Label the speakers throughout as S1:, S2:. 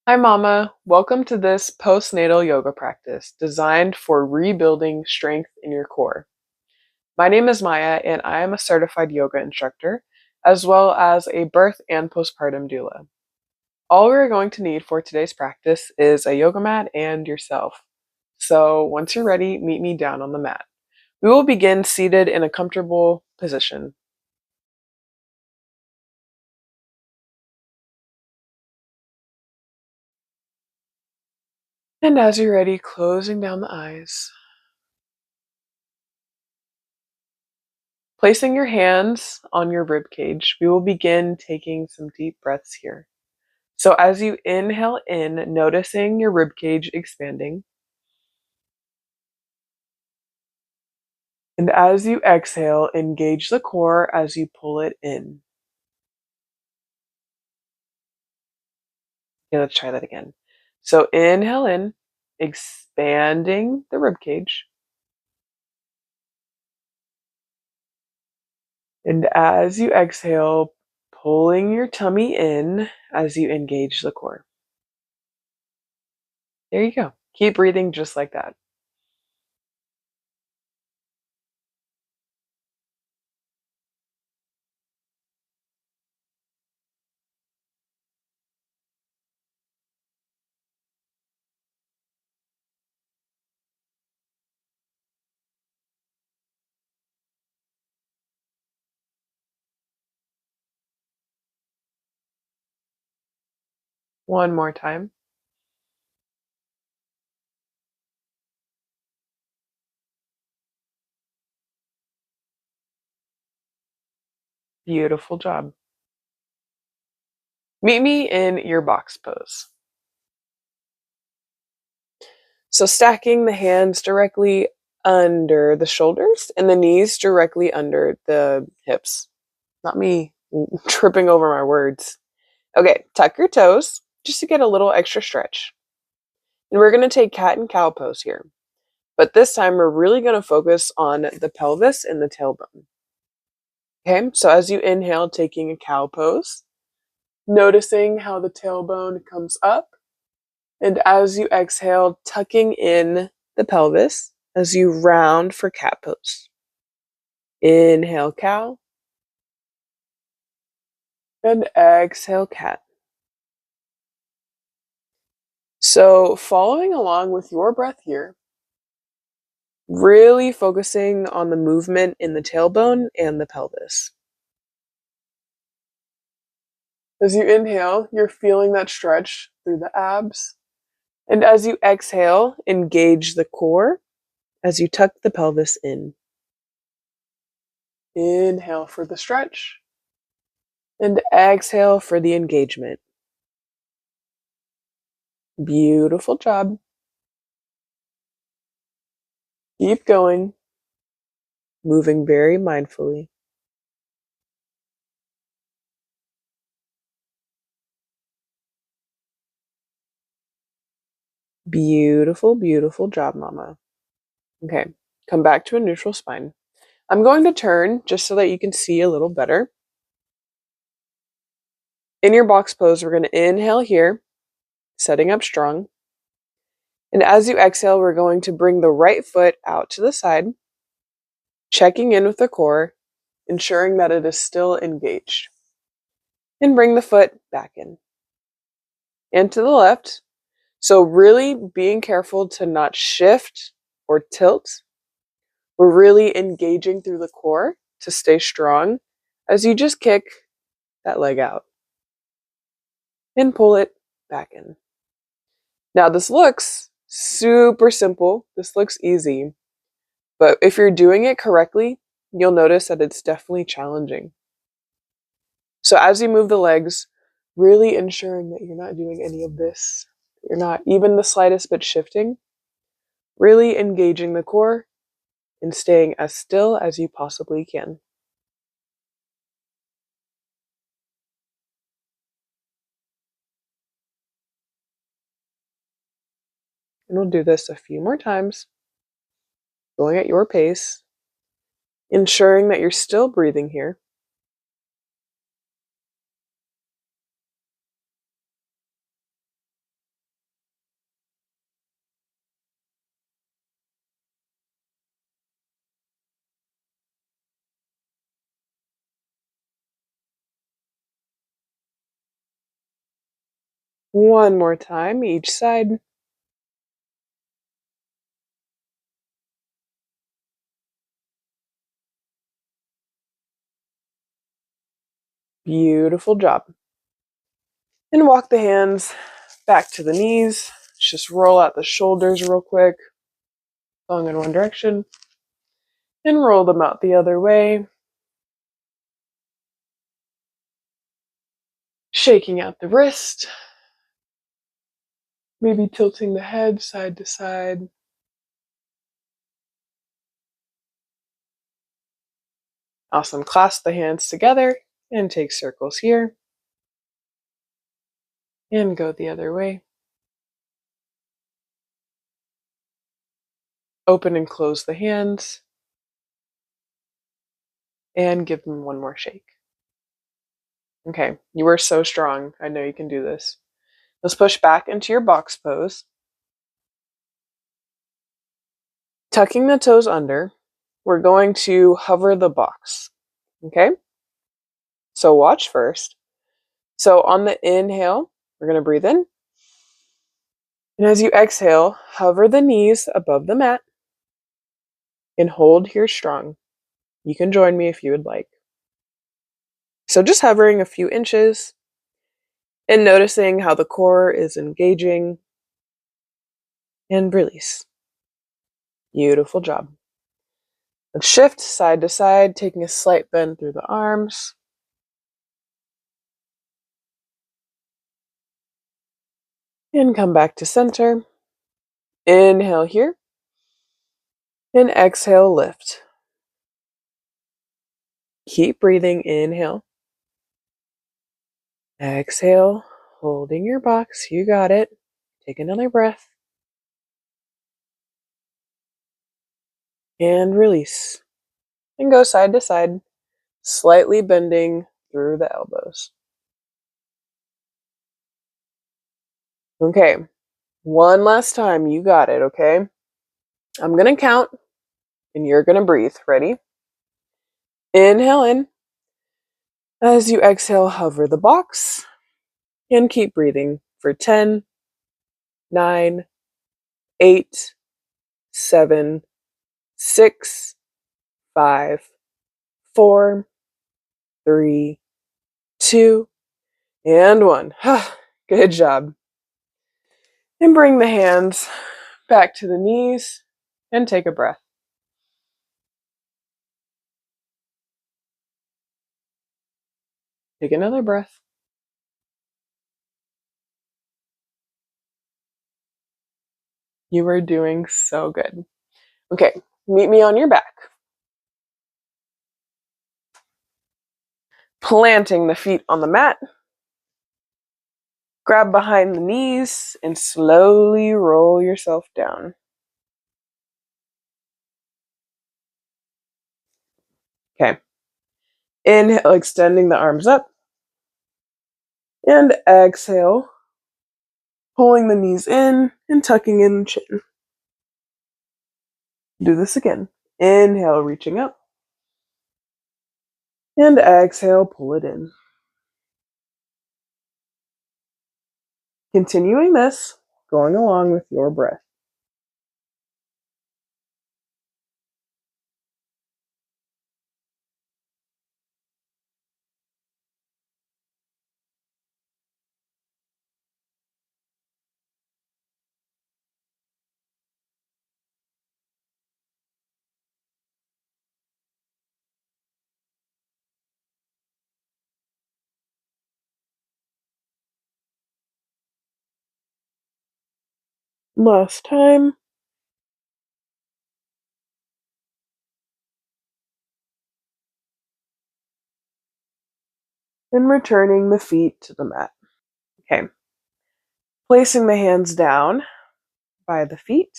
S1: Hi, Mama. Welcome to this postnatal yoga practice designed for rebuilding strength in your core. My name is Maya, and I am a certified yoga instructor, as well as a birth and postpartum doula. All we're going to need for today's practice is a yoga mat and yourself. So once you're ready, meet me down on the mat. We will begin seated in a comfortable position. And as you're ready, closing down the eyes. Placing your hands on your rib cage, we will begin taking some deep breaths here. So as you inhale in, noticing your rib cage expanding. And as you exhale, engage the core as you pull it in. Okay, let's try that again. So inhale in, expanding the rib cage. And as you exhale, pulling your tummy in as you engage the core. There you go. Keep breathing just like that. One more time. Beautiful job. Meet me in your box pose. So stacking the hands directly under the shoulders and the knees directly under the hips. Not me tripping over my words. Okay, tuck your toes just to get a little extra stretch. And we're going to take cat and cow pose here. But this time we're really going to focus on the pelvis and the tailbone. Okay, so as you inhale, taking a cow pose, noticing how the tailbone comes up. And as you exhale, tucking in the pelvis as you round for cat pose. Inhale, cow. And exhale, cat. So following along with your breath here, really focusing on the movement in the tailbone and the pelvis. As you inhale, you're feeling that stretch through the abs. And as you exhale, engage the core as you tuck the pelvis in. Inhale for the stretch. And exhale for the engagement. Beautiful job. Keep going. Moving very mindfully. Beautiful, beautiful job, Mama. Okay, come back to a neutral spine. I'm going to turn just so that you can see a little better. In your box pose, we're going to inhale here, setting up strong. And as you exhale, we're going to bring the right foot out to the side, checking in with the core, ensuring that it is still engaged. And bring the foot back in. And to the left. So really being careful to not shift or tilt. We're really engaging through the core to stay strong as you just kick that leg out. And pull it back in. Now this looks super simple. This looks easy. But if you're doing it correctly, you'll notice that it's definitely challenging. So as you move the legs, really ensuring that you're not doing any of this. You're not even the slightest bit shifting. Really engaging the core and staying as still as you possibly can. And we'll do this a few more times, going at your pace, ensuring that you're still breathing here. One more time, each side. Beautiful job. And walk the hands back to the knees. Just roll out the shoulders real quick. Long in one direction. And roll them out the other way. Shaking out the wrist. Maybe tilting the head side to side. Awesome. Clasp the hands together and take circles here. And go the other way. Open and close the hands. And give them one more shake. Okay, you are so strong. I know you can do this. Let's push back into your box pose. Tucking the toes under, we're going to hover the box. Okay? So watch first. So on the inhale, we're going to breathe in. And as you exhale, hover the knees above the mat and hold here strong. You can join me if you would like. So just hovering a few inches and noticing how the core is engaging and release. Beautiful job. Let's shift side to side, taking a slight bend through the arms. And come back to center. Inhale here. And exhale, lift. Keep breathing. Inhale. Exhale, holding your box. You got it. Take another breath. And release. And go side to side, slightly bending through the elbows. Okay, one last time. You got it, okay? I'm going to count, and you're going to breathe. Ready? Inhale in. As you exhale, hover the box. And keep breathing for 10, 9, 8, 7, 6, 5, 4, 3, 2, and 1. Good job. And bring the hands back to the knees and take a breath. Take another breath. You are doing so good. Okay, meet me on your back. Planting the feet on the mat. Grab behind the knees and slowly roll yourself down. Okay. Inhale, extending the arms up. And exhale, pulling the knees in and tucking in the chin. Do this again. Inhale, reaching up. And exhale, pull it in. Continuing this, going along with your breath. Last time. And returning the feet to the mat. Okay. Placing the hands down by the feet.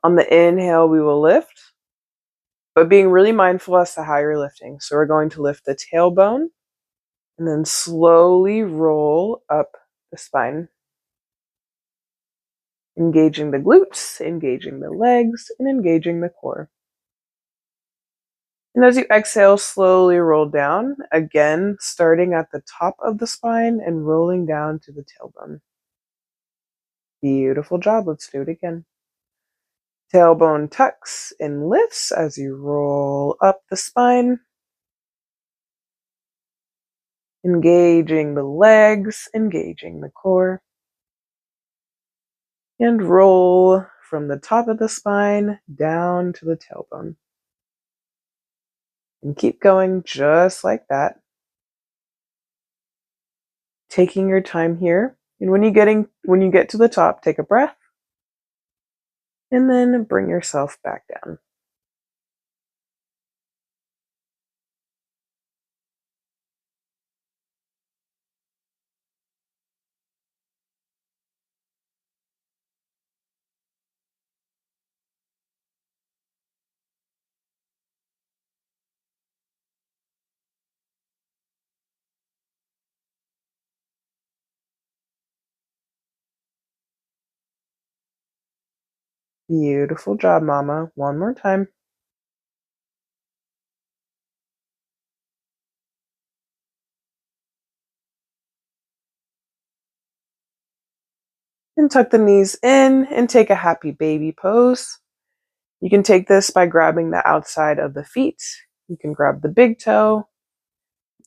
S1: On the inhale, we will lift, but being really mindful as to how you're lifting. So we're going to lift the tailbone and then slowly roll up the spine. Engaging the glutes, engaging the legs, and engaging the core. And as you exhale, slowly roll down, again, starting at the top of the spine and rolling down to the tailbone. Beautiful job. Let's do it again. Tailbone tucks and lifts as you roll up the spine. Engaging the legs, engaging the core. And roll from the top of the spine down to the tailbone. And keep going just like that. Taking your time here. And when you get to the top, take a breath. And then bring yourself back down. Beautiful job, Mama. One more time. And tuck the knees in and take a happy baby pose. You can take this by grabbing the outside of the feet. You can grab the big toe,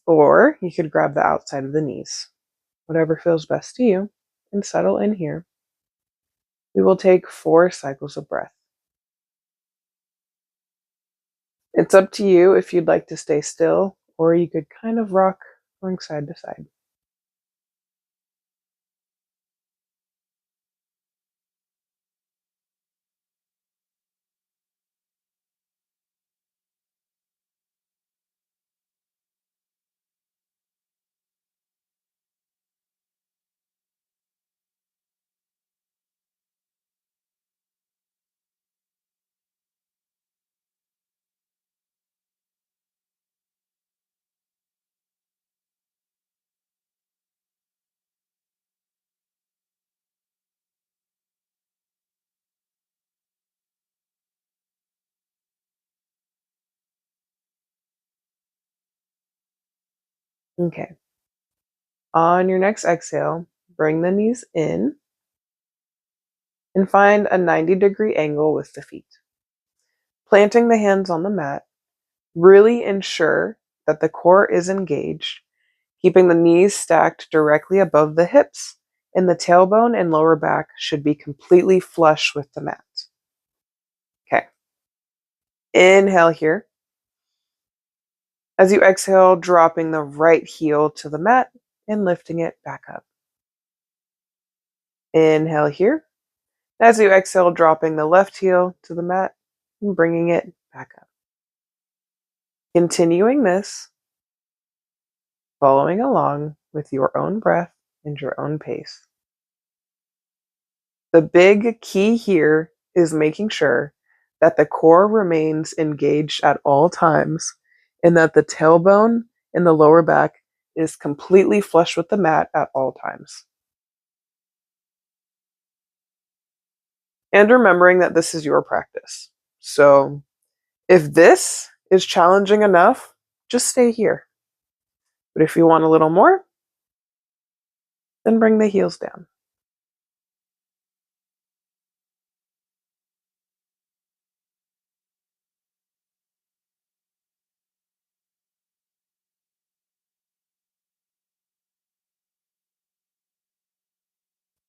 S1: or you could grab the outside of the knees. Whatever feels best to you. And settle in here. We will take 4 cycles of breath. It's up to you if you'd like to stay still, or you could kind of rock going side to side. Okay. On your next exhale, bring the knees in and find a 90-degree angle with the feet. Planting the hands on the mat, really ensure that the core is engaged, keeping the knees stacked directly above the hips, and the tailbone and lower back should be completely flush with the mat. Okay. Inhale here. As you exhale, dropping the right heel to the mat and lifting it back up. Inhale here. As you exhale, dropping the left heel to the mat and bringing it back up. Continuing this, following along with your own breath and your own pace. The big key here is making sure that the core remains engaged at all times and that the tailbone and the lower back is completely flush with the mat at all times. And remembering that this is your practice. So if this is challenging enough, just stay here. But if you want a little more, then bring the heels down.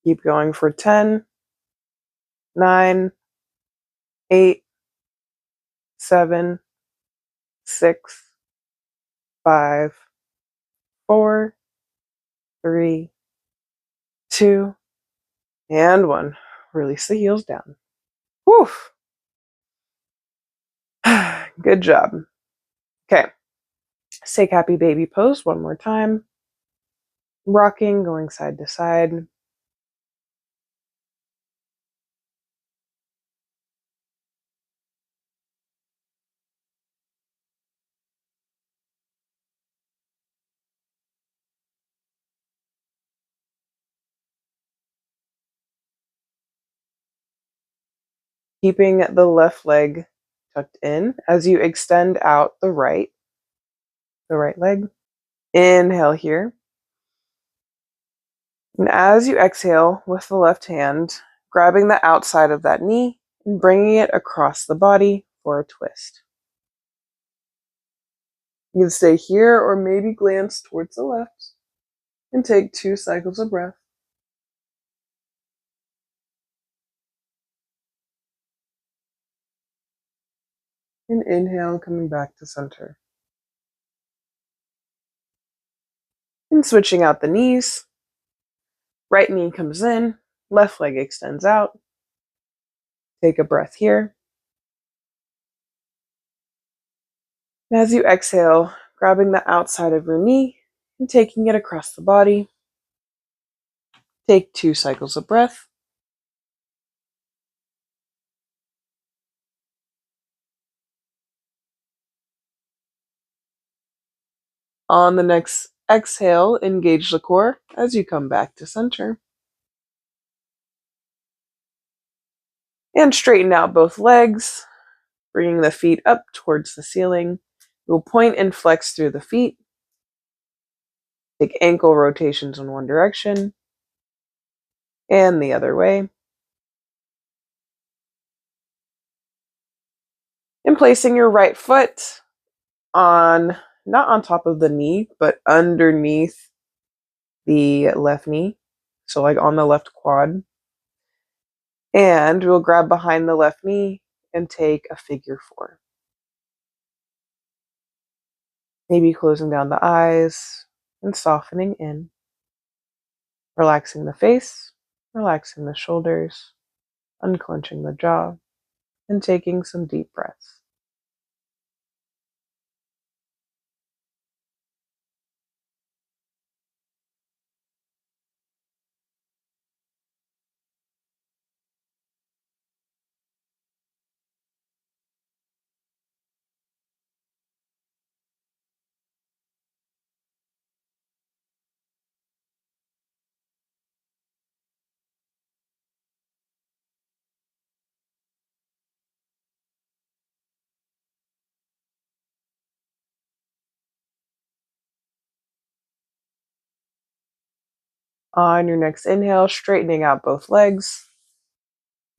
S1: Keep going for 10, 9, 8, 7, 6, 5, 4, 3, 2, and 1. Release the heels down. Whew. Good job. Okay. Let's take happy baby pose one more time. Rocking, going side to side. Keeping the left leg tucked in as you extend out the right leg. Inhale here. And as you exhale with the left hand, grabbing the outside of that knee and bringing it across the body for a twist. You can stay here or maybe glance towards the left and take 2 cycles of breath. And inhale, coming back to center. And switching out the knees. Right knee comes in, left leg extends out. Take a breath here. And as you exhale, grabbing the outside of your knee and taking it across the body. Take 2 cycles of breath. On the next exhale, engage the core as you come back to center. And straighten out both legs, bringing the feet up towards the ceiling. You'll point and flex through the feet. Take ankle rotations in one direction and the other way. And placing your right foot on, not on top of the knee, but underneath the left knee. So like on the left quad. And we'll grab behind the left knee and take a figure 4. Maybe closing down the eyes and softening in. Relaxing the face, relaxing the shoulders, unclenching the jaw, and taking some deep breaths. On your next inhale, straightening out both legs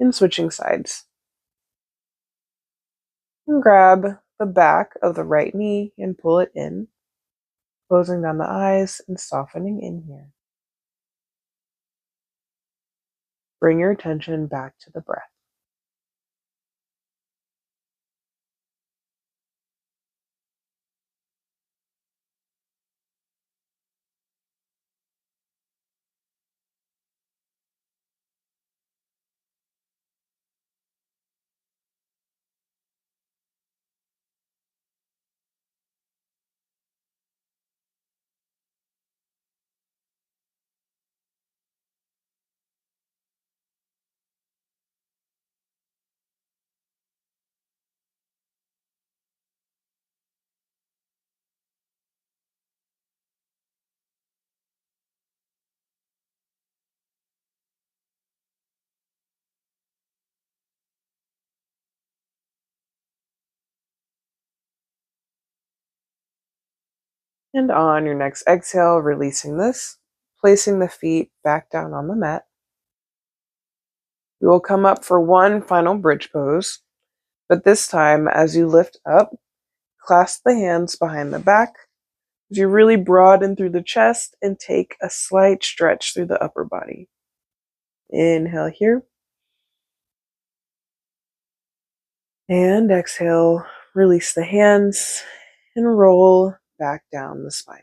S1: and switching sides. And grab the back of the right knee and pull it in, closing down the eyes and softening in here. Bring your attention back to the breath. And on your next exhale, releasing this, placing the feet back down on the mat. We will come up for one final bridge pose, but this time as you lift up, clasp the hands behind the back as you really broaden through the chest and take a slight stretch through the upper body. Inhale here. And exhale, release the hands and roll back down the spine.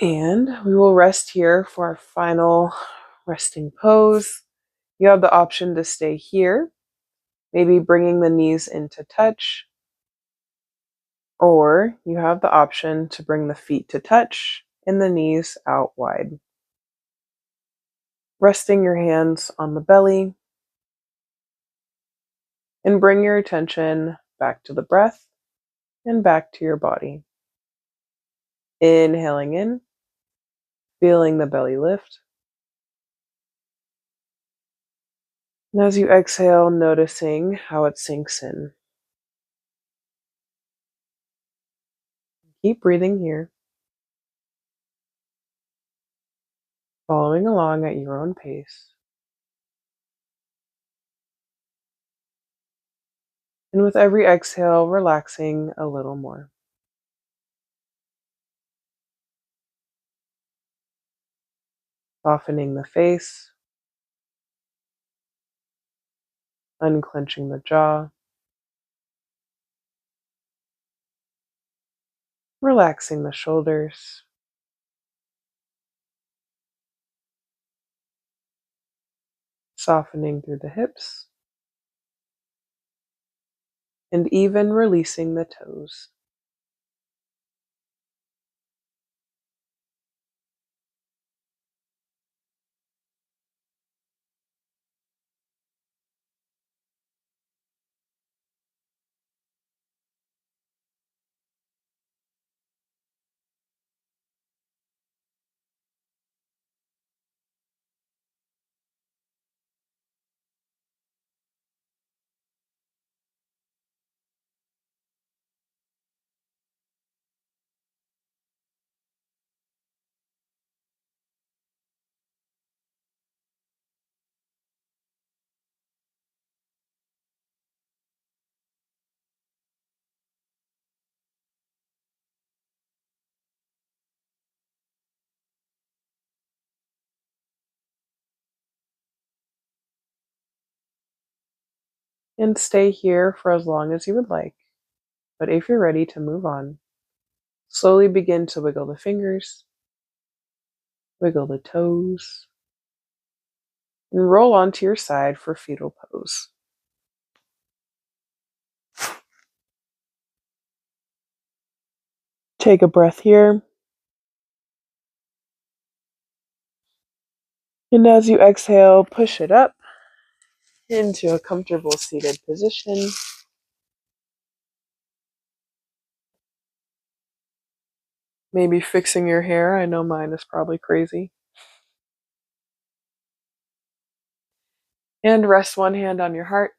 S1: And we will rest here for our final resting pose. You have the option to stay here, maybe bringing the knees into touch, or you have the option to bring the feet to touch and the knees out wide. Resting your hands on the belly and bring your attention back to the breath and back to your body. Inhaling in, feeling the belly lift. And as you exhale, noticing how it sinks in. Keep breathing here, following along at your own pace. And with every exhale, relaxing a little more. Softening the face, unclenching the jaw, relaxing the shoulders, softening through the hips, and even releasing the toes. And stay here for as long as you would like. But if you're ready to move on, slowly begin to wiggle the fingers, wiggle the toes, and roll onto your side for fetal pose. Take a breath here. And as you exhale, push it up into a comfortable seated position. Maybe fixing your hair. I know mine is probably crazy. And rest one hand on your heart.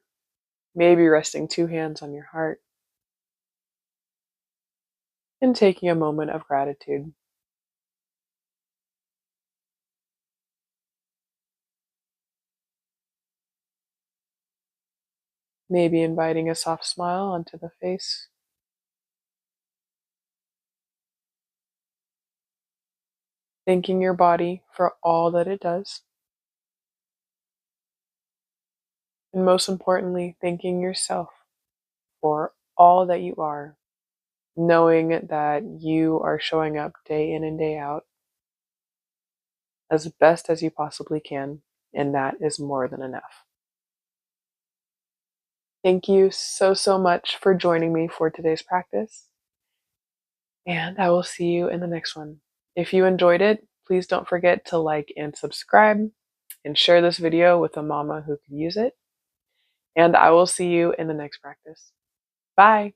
S1: Maybe resting two hands on your heart. And taking a moment of gratitude. Maybe inviting a soft smile onto the face. Thanking your body for all that it does. And most importantly, thanking yourself for all that you are. Knowing that you are showing up day in and day out as best as you possibly can. And that is more than enough. Thank you so much for joining me for today's practice. And I will see you in the next one. If you enjoyed it, please don't forget to like and subscribe and share this video with a mama who could use it. And I will see you in the next practice. Bye.